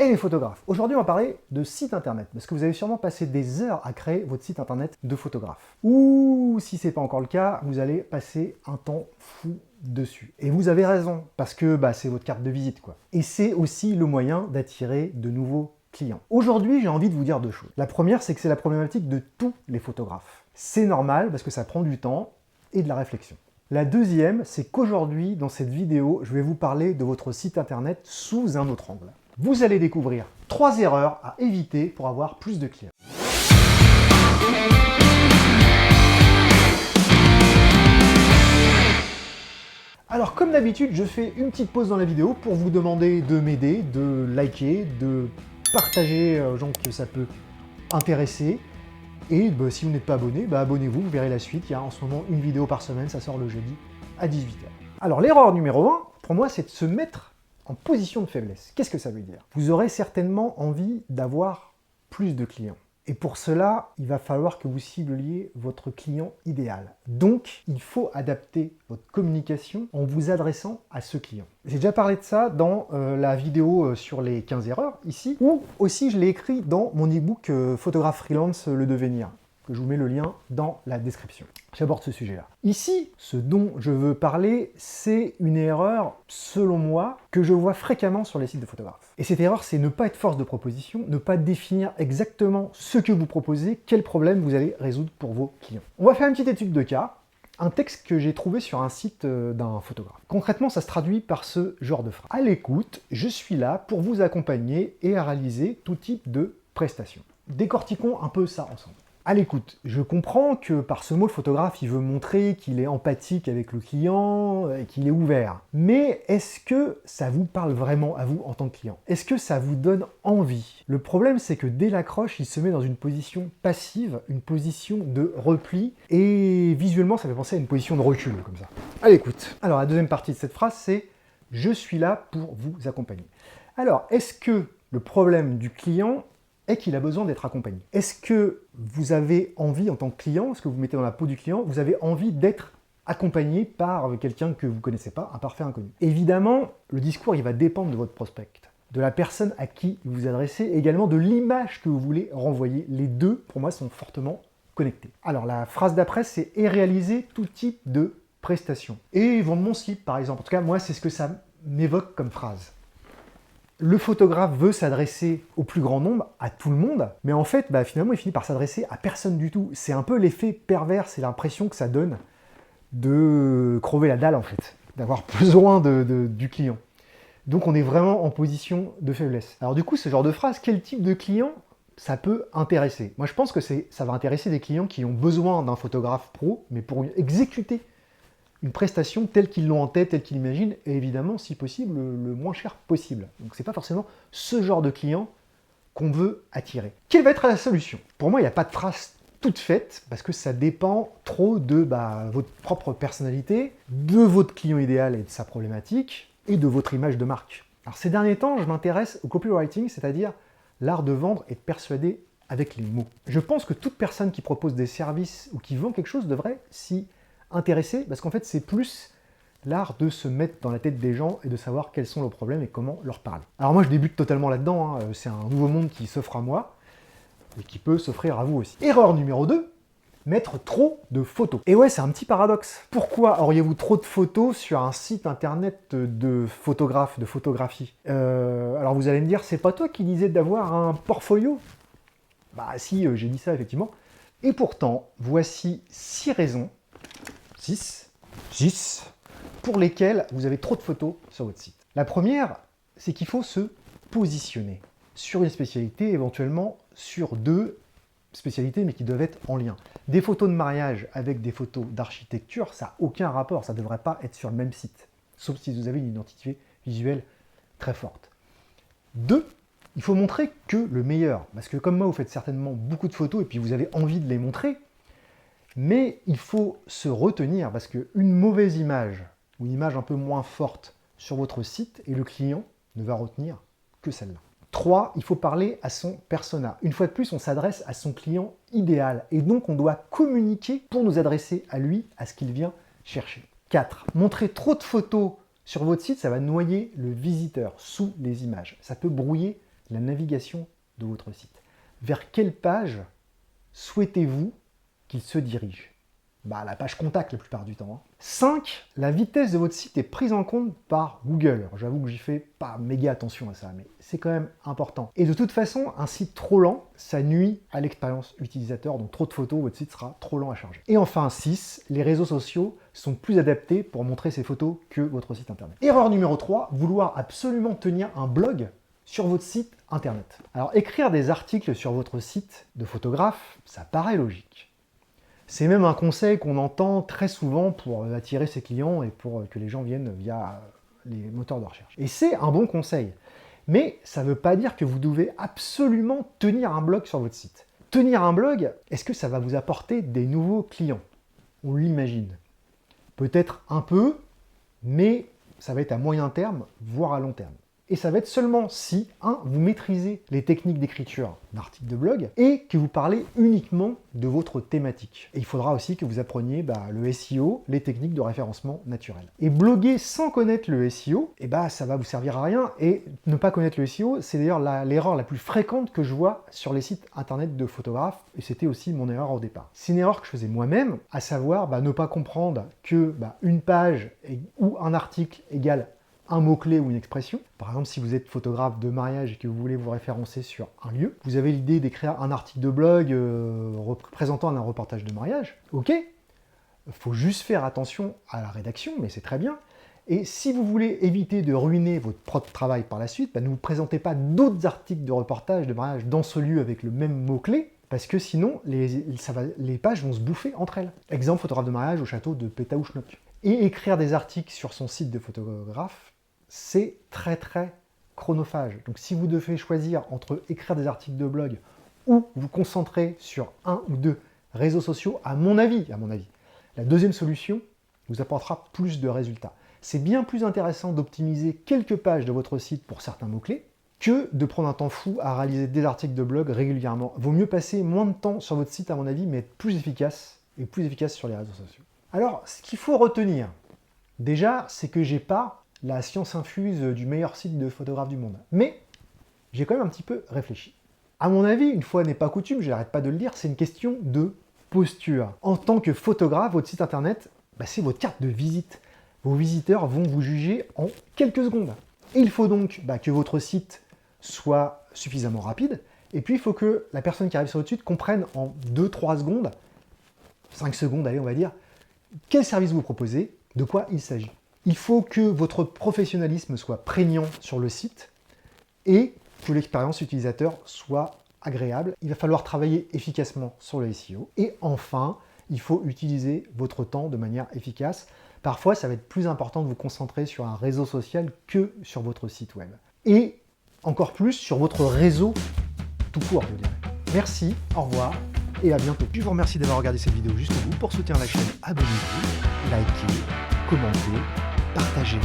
Et les photographes. Aujourd'hui, on va parler de site internet, parce que vous avez sûrement passé des heures à créer votre site internet de photographe. Ou si c'est pas encore le cas, vous allez passer un temps fou dessus. Et vous avez raison, parce que c'est votre carte de visite, quoi. Et c'est aussi le moyen d'attirer de nouveaux clients. Aujourd'hui, j'ai envie de vous dire deux choses. La première, c'est que c'est la problématique de tous les photographes. C'est normal, parce que ça prend du temps et de la réflexion. La deuxième, c'est qu'aujourd'hui, dans cette vidéo, je vais vous parler de votre site internet sous un autre angle. Vous allez découvrir 3 erreurs à éviter pour avoir plus de clients. Alors comme d'habitude, je fais une petite pause dans la vidéo pour vous demander de m'aider, de liker, de partager aux gens que ça peut intéresser. Et si vous n'êtes pas abonné, abonnez-vous, vous verrez la suite. Il y a en ce moment une vidéo par semaine, ça sort le jeudi à 18h. Alors l'erreur numéro 1, pour moi, c'est de se mettre en position de faiblesse. Qu'est-ce que ça veut dire? Vous aurez certainement envie d'avoir plus de clients. Et pour cela, il va falloir que vous cibliez votre client idéal. Donc, il faut adapter votre communication en vous adressant à ce client. J'ai déjà parlé de ça dans la vidéo sur les 15 erreurs, ici, ou aussi je l'ai écrit dans mon e-book Photographe freelance, le devenir, que je vous mets le lien dans la description. J'aborde ce sujet-là. Ici, ce dont je veux parler, c'est une erreur, selon moi, que je vois fréquemment sur les sites de photographes. Et cette erreur, c'est ne pas être force de proposition, ne pas définir exactement ce que vous proposez, quel problème vous allez résoudre pour vos clients. On va faire une petite étude de cas, un texte que j'ai trouvé sur un site d'un photographe. Concrètement, ça se traduit par ce genre de phrase. À l'écoute, je suis là pour vous accompagner et à réaliser tout type de prestations. Décortiquons un peu ça ensemble. À l'écoute, je comprends que par ce mot, le photographe, il veut montrer qu'il est empathique avec le client et qu'il est ouvert. Mais est-ce que ça vous parle vraiment à vous en tant que client? Est-ce que ça vous donne envie? Le problème, c'est que dès l'accroche, il se met dans une position passive, une position de repli, et visuellement, ça fait penser à une position de recul, comme ça. À l'écoute. Alors, la deuxième partie de cette phrase, c'est « Je suis là pour vous accompagner ». Alors, est-ce que le problème du client est qu'il a besoin d'être accompagné? Est-ce que vous avez envie, en tant que client, est-ce que vous vous mettez dans la peau du client, vous avez envie d'être accompagné par quelqu'un que vous ne connaissez pas, un parfait inconnu? Évidemment, le discours, il va dépendre de votre prospect, de la personne à qui vous vous adressez, et également de l'image que vous voulez renvoyer. Les deux, pour moi, sont fortement connectés. Alors, la phrase d'après, c'est « et réaliser tout type de prestations ». Et vendre mon slip, par exemple. En tout cas, moi, c'est ce que ça m'évoque comme phrase. Le photographe veut s'adresser au plus grand nombre, à tout le monde, mais en fait, finalement, il finit par s'adresser à personne du tout. C'est un peu l'effet pervers, c'est l'impression que ça donne de crever la dalle, en fait, d'avoir besoin du client. Donc, on est vraiment en position de faiblesse. Alors du coup, ce genre de phrase, quel type de client ça peut intéresser? Moi, je pense que ça va intéresser des clients qui ont besoin d'un photographe pro, mais pour exécuter une prestation telle qu'ils l'ont en tête, telle qu'ils l'imaginent, et évidemment, si possible, le moins cher possible. Donc c'est pas forcément ce genre de client qu'on veut attirer. Quelle va être la solution? Pour moi, il n'y a pas de phrase toute faite, parce que ça dépend trop de votre propre personnalité, de votre client idéal et de sa problématique, et de votre image de marque. Alors ces derniers temps, je m'intéresse au copywriting, c'est-à-dire l'art de vendre et de persuader avec les mots. Je pense que toute personne qui propose des services ou qui vend quelque chose devrait s'y intéressé, parce qu'en fait c'est plus l'art de se mettre dans la tête des gens et de savoir quels sont leurs problèmes et comment leur parler. Alors moi je débute totalement là-dedans, c'est un nouveau monde qui s'offre à moi et qui peut s'offrir à vous aussi. Erreur numéro 2, mettre trop de photos. Et ouais, c'est un petit paradoxe. Pourquoi auriez-vous trop de photos sur un site internet de photographe, de photographie? Alors vous allez me dire, c'est pas toi qui disais d'avoir un portfolio? Bah si, j'ai dit ça effectivement. Et pourtant, voici 6 raisons 6 pour lesquels vous avez trop de photos sur votre site. La première, c'est qu'il faut se positionner sur une spécialité, éventuellement sur 2 spécialités, mais qui doivent être en lien. Des photos de mariage avec des photos d'architecture, ça n'a aucun rapport, ça ne devrait pas être sur le même site, sauf si vous avez une identité visuelle très forte. 2, il faut montrer que le meilleur, parce que comme moi, vous faites certainement beaucoup de photos et puis vous avez envie de les montrer, mais il faut se retenir parce qu'une mauvaise image ou une image un peu moins forte sur votre site et le client ne va retenir que celle-là. 3, il faut parler à son persona. Une fois de plus, on s'adresse à son client idéal et donc on doit communiquer pour nous adresser à lui, à ce qu'il vient chercher. 4, montrer trop de photos sur votre site, ça va noyer le visiteur sous les images. Ça peut brouiller la navigation de votre site. Vers quelle page souhaitez-vous qu'il se dirige? La page contact la plupart du temps. 5. La vitesse de votre site est prise en compte par Google. J'avoue que j'y fais pas méga attention à ça, mais c'est quand même important. Et de toute façon, un site trop lent, ça nuit à l'expérience utilisateur, donc trop de photos, votre site sera trop lent à charger. Et enfin 6. Les réseaux sociaux sont plus adaptés pour montrer ces photos que votre site internet. Erreur numéro 3, vouloir absolument tenir un blog sur votre site internet. Alors écrire des articles sur votre site de photographe, ça paraît logique. C'est même un conseil qu'on entend très souvent pour attirer ses clients et pour que les gens viennent via les moteurs de recherche. Et c'est un bon conseil. Mais ça ne veut pas dire que vous devez absolument tenir un blog sur votre site. Tenir un blog, est-ce que ça va vous apporter des nouveaux clients? On l'imagine. Peut-être un peu, mais ça va être à moyen terme, voire à long terme. Et ça va être seulement si, vous maîtrisez les techniques d'écriture d'articles de blog et que vous parlez uniquement de votre thématique. Et il faudra aussi que vous appreniez le SEO, les techniques de référencement naturel. Et bloguer sans connaître le SEO, ça va vous servir à rien. Et ne pas connaître le SEO, c'est d'ailleurs l'erreur la plus fréquente que je vois sur les sites internet de photographes. Et c'était aussi mon erreur au départ. C'est une erreur que je faisais moi-même, à savoir ne pas comprendre que une page ou un article égale un mot-clé ou une expression. Par exemple, si vous êtes photographe de mariage et que vous voulez vous référencer sur un lieu, vous avez l'idée d'écrire un article de blog présentant un reportage de mariage, ok, il faut juste faire attention à la rédaction, mais c'est très bien. Et si vous voulez éviter de ruiner votre propre travail par la suite, ne vous présentez pas d'autres articles de reportage de mariage dans ce lieu avec le même mot-clé, parce que sinon, les pages vont se bouffer entre elles. Exemple, photographe de mariage au château de Pétaouchnok. Et écrire des articles sur son site de photographe, c'est très très chronophage. Donc si vous devez choisir entre écrire des articles de blog ou vous concentrer sur un ou deux réseaux sociaux, à mon avis, la deuxième solution vous apportera plus de résultats. C'est bien plus intéressant d'optimiser quelques pages de votre site pour certains mots-clés que de prendre un temps fou à réaliser des articles de blog régulièrement. Vaut mieux passer moins de temps sur votre site, à mon avis, mais être plus efficace sur les réseaux sociaux. Alors, ce qu'il faut retenir, déjà, c'est que j'ai pas la science infuse du meilleur site de photographe du monde. Mais j'ai quand même un petit peu réfléchi. À mon avis, une fois n'est pas coutume, je n'arrête pas de le dire, c'est une question de posture. En tant que photographe, votre site internet, c'est votre carte de visite. Vos visiteurs vont vous juger en quelques secondes. Et il faut donc que votre site soit suffisamment rapide. Et puis, il faut que la personne qui arrive sur votre site comprenne en 2-3 secondes, 5 secondes, allez, on va dire, quel service vous proposez, de quoi il s'agit. Il faut que votre professionnalisme soit prégnant sur le site et que l'expérience utilisateur soit agréable. Il va falloir travailler efficacement sur le SEO. Et enfin, il faut utiliser votre temps de manière efficace. Parfois, ça va être plus important de vous concentrer sur un réseau social que sur votre site web. Et encore plus sur votre réseau tout court, je dirais. Merci, au revoir et à bientôt. Je vous remercie d'avoir regardé cette vidéo jusqu'au bout. Pour soutenir la chaîne, abonnez-vous, likez, commentez, partagez.